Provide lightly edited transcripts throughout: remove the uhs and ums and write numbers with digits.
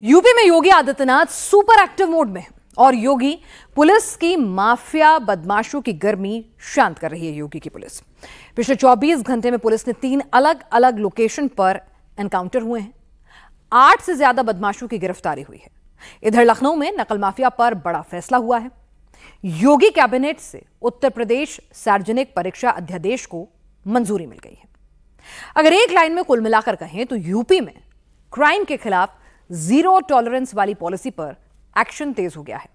UP में Yogi Adityanath super active mode में और योगी पुलिस की माफिया बदमाशों की गर्मी शांत कर रही है। योगी की पुलिस पिछले 24 घंटे में पुलिस ने 3 अलग अलग लोकेशन पर एनकाउंटर हुए हैं। 8 से ज्यादा बदमाशों की गिरफ्तारी हुई है। इधर लखनऊ में नकल माफिया पर बड़ा फैसला हुआ है। योगी कैबिनेट से उत्तर प्रदेश सार्वजनिक परीक्षा अध्यादेश को मंजूरी मिल गई है। अगर एक लाइन में कुल मिलाकर कहें तो यूपी में क्राइम के खिलाफ जीरो टॉलरेंस वाली पॉलिसी पर एक्शन तेज हो गया है।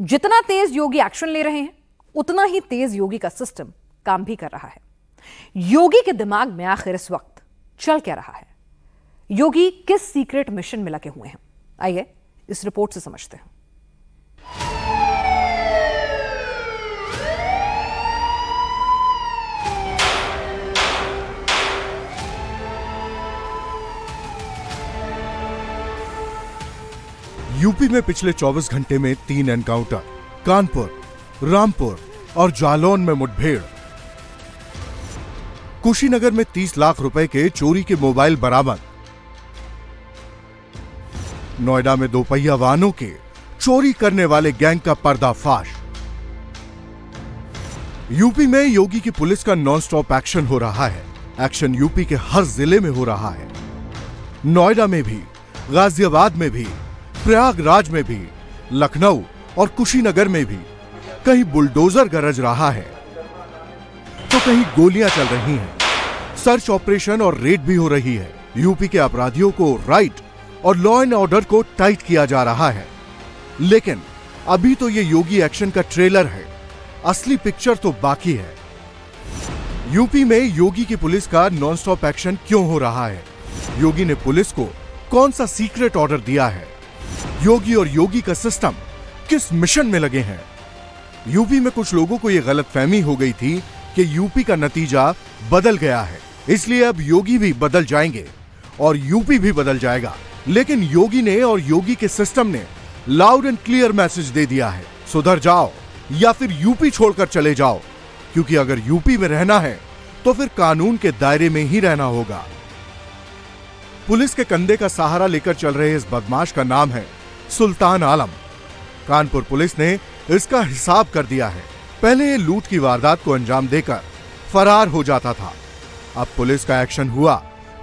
जितना तेज योगी एक्शन ले रहे हैं उतना ही तेज योगी का सिस्टम काम भी कर रहा है। योगी के दिमाग में आखिर इस वक्त चल क्या रहा है? योगी किस सीक्रेट मिशन में लगे हुए हैं? आइए इस रिपोर्ट से समझते हैं। यूपी में पिछले 24 घंटे में 3 एनकाउंटर, कानपुर, रामपुर और जालौन में मुठभेड़। कुशीनगर में 30 लाख रुपए के चोरी के मोबाइल बरामद। नोएडा में 2 पहिया वाहनों के चोरी करने वाले गैंग का पर्दाफाश। यूपी में योगी की पुलिस का नॉनस्टॉप एक्शन हो रहा है। एक्शन यूपी के हर जिले में हो रहा है। नोएडा में भी, गाजियाबाद में भी, प्रयागराज में भी, लखनऊ और कुशीनगर में भी कहीं बुलडोजर गरज रहा है तो कहीं गोलियां चल रही हैं। सर्च ऑपरेशन और रेड भी हो रही है। यूपी के अपराधियों को राइट और लॉ एंड ऑर्डर को टाइट किया जा रहा है। लेकिन अभी तो ये योगी एक्शन का ट्रेलर है, असली पिक्चर तो बाकी है। यूपी में योगी की पुलिस का नॉनस्टॉप एक्शन क्यों हो रहा है? योगी ने पुलिस को कौन सा सीक्रेट ऑर्डर दिया है? योगी और योगी का सिस्टम किस मिशन में लगे हैं? यूपी में कुछ लोगों को यह गलतफहमी हो गई थी कि यूपी का नतीजा बदल गया है, इसलिए अब योगी भी बदल जाएंगे और यूपी भी बदल जाएगा। लेकिन योगी ने और योगी के सिस्टम ने लाउड एंड क्लियर मैसेज दे दिया है, सुधर जाओ या फिर यूपी छोड़कर चले जाओ, क्योंकि अगर यूपी में रहना है तो फिर कानून के दायरे में ही रहना होगा। पुलिस के कंधे का सहारा लेकर चल रहे इस बदमाश का नाम है सुल्तान आलम। कानपुर पुलिस ने इसका हिसाब कर दिया है। पहले ये लूट की वारदात को अंजाम देकर फरार हो जाता था। अब पुलिस का एक्शन हुआ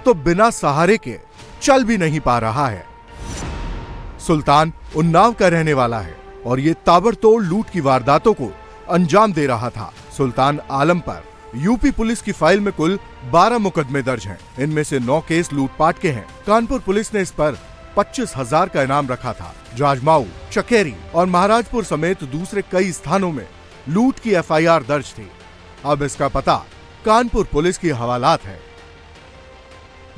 तो बिना सहारे के चल भी नहीं पा रहा है। सुल्तान उन्नाव का रहने वाला है और ये ताबड़तोड़ लूट की वारदातों को अंजाम दे रहा था। सुल्तान आलम पर यूपी पुलिस की फाइल में कुल 12 मुकदमे दर्ज हैं। इनमें से 9 केस लूटपाट के हैं। कानपुर पुलिस ने इस पर 25,000 का इनाम रखा था। जाजमाऊ, चकेरी और महाराजपुर समेत दूसरे कई स्थानों में लूट की एफआईआर दर्ज थी। अब इसका पता कानपुर पुलिस की हवालात है।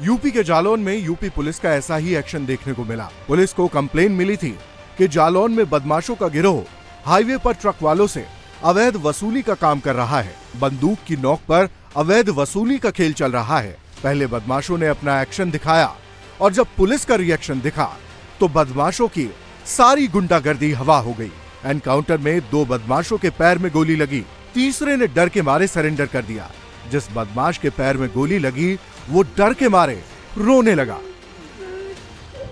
यूपी के जालौन में यूपी पुलिस का ऐसा ही एक्शन देखने को मिला। पुलिस को कंप्लेन मिली थी कि जालौन में बदमाशों का गिरोह हाईवे पर ट्रक वालों से अवैध वसूली का काम कर रहा है। बंदूक की नोक पर अवैध वसूली का खेल चल रहा है। पहले बदमाशों ने अपना एक्शन दिखाया और जब पुलिस का रिएक्शन दिखा तो बदमाशों की सारी गुंडागर्दी हवा हो गई। एनकाउंटर में 2 बदमाशों के पैर में गोली लगी। तीसरे ने डर के मारे सरेंडर कर दिया। जिस बदमाश के पैर में गोली लगी वो डर के मारे रोने लगा।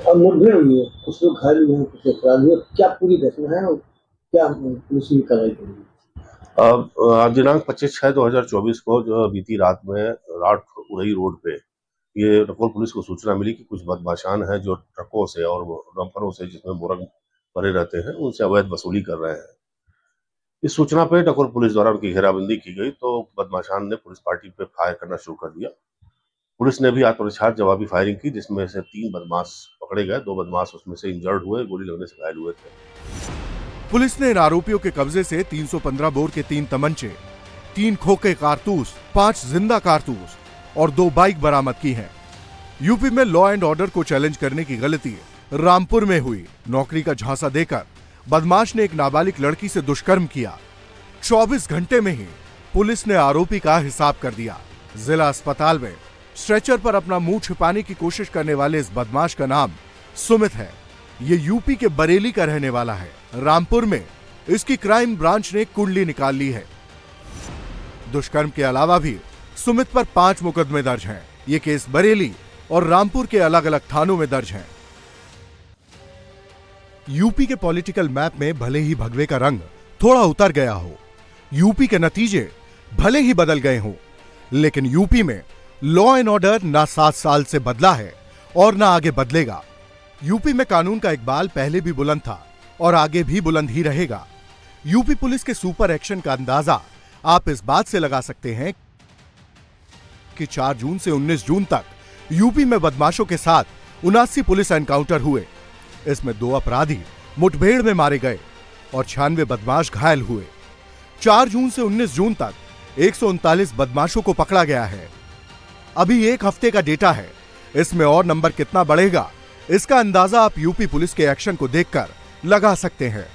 मुठभेड़ हुई है, कुछ लोग घायल हुए हैं, कुछ अपराधी हैं। क्या पूरी घटना है और क्या पुलिस की कार्रवाई करेगी? दिनांक 25/6/2024 को जो बीती रात में उड़ई रोड पे ये नकोल पुलिस को सूचना मिली कि कुछ बदमाशान हैं जो ट्रकों से और डंपरों से, जिसमें बोरंग भरे रहते हैं, उनसे अवैध वसूली कर रहे हैं। इस सूचना पे नकोल पुलिस द्वारा उनकी घेराबंदी की गई तो बदमाशान ने पुलिस पार्टी पे फायर करना शुरू कर दिया। पुलिस ने भी आत्मरक्षा जवाबी फायरिंग की, जिसमें से 3 बदमाश पकड़े गए। 2 बदमाश उसमें से इंजर्ड हुए, गोली लगने से घायल हुए थे। पुलिस ने इन आरोपियों के कब्जे से 315 बोर के 3 तमंचे, 3 खोखे कारतूस, 5 जिंदा कारतूस और 2 बाइक बरामद की हैं। यूपी में लॉ एंड ऑर्डर को चैलेंज करने की गलती रामपुर में हुई। नौकरी का झांसा देकर बदमाश ने एक नाबालिग लड़की से दुष्कर्म किया। 24 घंटे में ही पुलिस ने आरोपी का हिसाब कर दिया। जिला अस्पताल में स्ट्रेचर पर अपना मुंह छिपाने की कोशिश करने वाले इस बदमाश का नाम सुमित है। ये यूपी के बरेली का रहने वाला है। रामपुर में इसकी क्राइम ब्रांच ने कुंडली निकाल ली है। दुष्कर्म के अलावा भी सुमित पर 5 मुकदमे दर्ज हैं। ये केस बरेली और रामपुर के अलग अलग थानों में दर्ज हैं। यूपी के पॉलिटिकल मैप में भले ही भगवे का रंग थोड़ा उतर गया हो, यूपी के नतीजे भले ही बदल गए हों, लेकिन यूपी में लॉ एंड ऑर्डर ना 7 साल से बदला है और ना आगे बदलेगा। यूपी में कानून का इकबाल पहले भी बुलंद था और आगे भी बुलंद ही रहेगा। यूपी पुलिस के सुपर एक्शन का अंदाजा आप इस बात से लगा सकते हैं कि 4 जून से 19 जून तक यूपी में बदमाशों के साथ 79 पुलिस एनकाउंटर हुए। इसमें 2 अपराधी मुठभेड़ में मारे गए और 96 बदमाश घायल हुए। 4 जून से 19 जून तक 139 बदमाशों को पकड़ा गया है। अभी 1 हफ्ते का डेटा है, इसमें और नंबर कितना बढ़ेगा इसका अंदाजा आप यूपी पुलिस के एक्शन को देखकर लगा सकते हैं।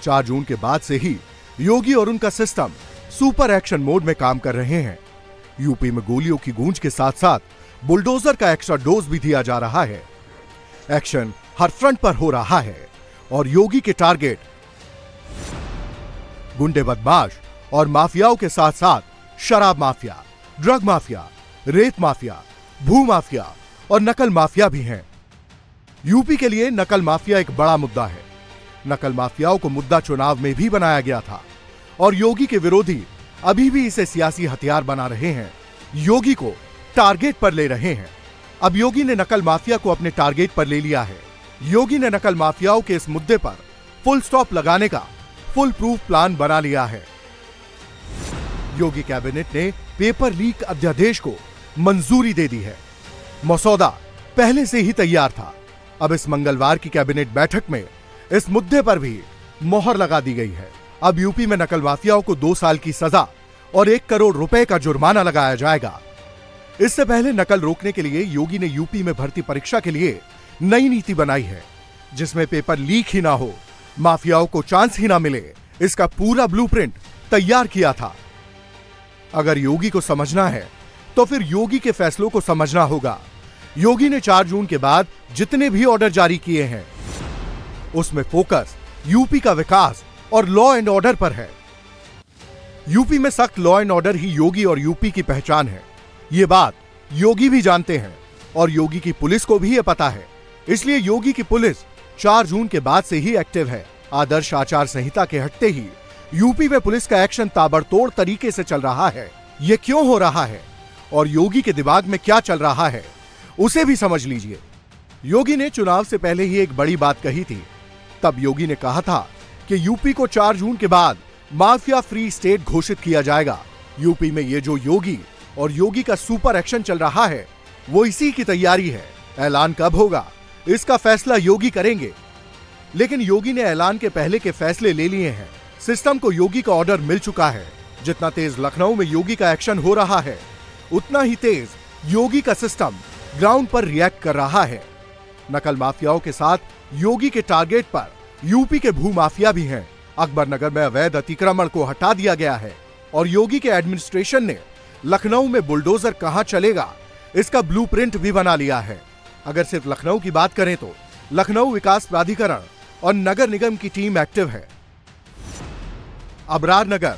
4 जून के बाद से ही योगी और उनका सिस्टम सुपर एक्शन मोड में काम कर रहे हैं। यूपी में गोलियों की गूंज के साथ साथ बुलडोजर का एक्स्ट्रा डोज भी दिया जा रहा है। एक्शन हर फ्रंट पर हो रहा है और योगी के टारगेट गुंडे बदमाश और माफियाओं के साथ साथ शराब माफिया, ड्रग माफिया, रेत माफिया, भू माफिया और नकल माफिया भी हैं। यूपी के लिए नकल माफिया एक बड़ा मुद्दा है। नकल माफियाओं को मुद्दा चुनाव में भी बनाया गया था और योगी के विरोधी अभी भी इसे सियासी हथियार बना रहे हैं, योगी को टारगेट पर ले रहे हैं। अब योगी ने नकल माफिया को अपने टारगेट पर ले लिया है। योगी ने नकल माफियाओं के इस मुद्दे पर फुल स्टॉप लगाने का फुल प्रूफ प्लान बना लिया है। योगी कैबिनेट ने पेपर लीक अध्यादेश को मंजूरी दे दी है। मसौदा पहले से ही तैयार था। अब इस मंगलवार की कैबिनेट बैठक में इस मुद्दे पर भी मोहर लगा दी गई है। अब यूपी में नकल माफियाओं को 2 साल की सजा और 1 करोड़ रुपए का जुर्माना लगाया जाएगा। इससे पहले नकल रोकने के लिए योगी ने यूपी में भर्ती परीक्षा के लिए नई नीति बनाई है, जिसमें पेपर लीक ही ना हो, माफियाओं को चांस ही ना मिले, इसका पूरा ब्लूप्रिंट तैयार किया था। अगर योगी को समझना है तो फिर योगी के फैसलों को समझना होगा। योगी ने 4 जून के बाद जितने भी ऑर्डर जारी किए हैं उसमें फोकस यूपी का विकास और लॉ एंड ऑर्डर पर है। यूपी में सख्त लॉ एंड ऑर्डर ही योगी और यूपी की पहचान है। ये बात योगी भी जानते हैं और योगी की पुलिस को भी ये पता है। इसलिए योगी की पुलिस 4 जून के बाद से ही एक्टिव है। आदर्श आचार संहिता के हटते ही यूपी में पुलिस का एक्शन ताबड़तोड़ तरीके से चल रहा है। ये क्यों हो रहा है और योगी के दिमाग में क्या चल रहा है उसे भी समझ लीजिए। योगी ने चुनाव से पहले ही एक बड़ी बात कही थी। तब योगी ने कहा था कि यूपी को 4 जून के बाद माफिया फ्री स्टेट घोषित किया जाएगा। यूपी में ये जो योगी और योगी का सुपर एक्शन चल रहा है वो इसी की तैयारी है। ऐलान कब होगा इसका फैसला योगी करेंगे, लेकिन योगी ने ऐलान के पहले के फैसले ले लिए हैं। सिस्टम को योगी का ऑर्डर मिल चुका है। जितना तेज लखनऊ में योगी का एक्शन हो रहा है उतना ही तेज योगी का सिस्टम ग्राउंड पर रिएक्ट कर रहा है। नकल माफियाओं के साथ योगी के टारगेट पर यूपी के भू माफिया भी हैं। अकबर नगर में अवैध अतिक्रमण को हटा दिया गया है और योगी के एडमिनिस्ट्रेशन ने लखनऊ में बुलडोजर कहां चलेगा इसका ब्लूप्रिंट भी बना लिया है। अगर सिर्फ लखनऊ की बात करें तो लखनऊ विकास प्राधिकरण और नगर निगम की टीम एक्टिव है। अबरार नगर,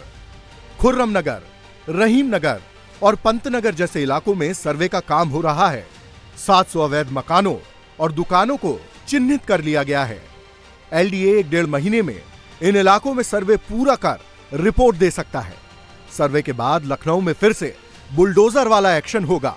खुर्रम नगर, रहीम नगर और पंतनगर जैसे इलाकों में सर्वे का काम हो रहा है। 700 अवैध मकानों और दुकानों को चिन्हित कर लिया गया है। एलडीए 1-1.5 महीने में इन इलाकों में सर्वे पूरा कर रिपोर्ट दे सकता है। सर्वे के बाद लखनऊ में फिर से बुलडोजर वाला एक्शन होगा।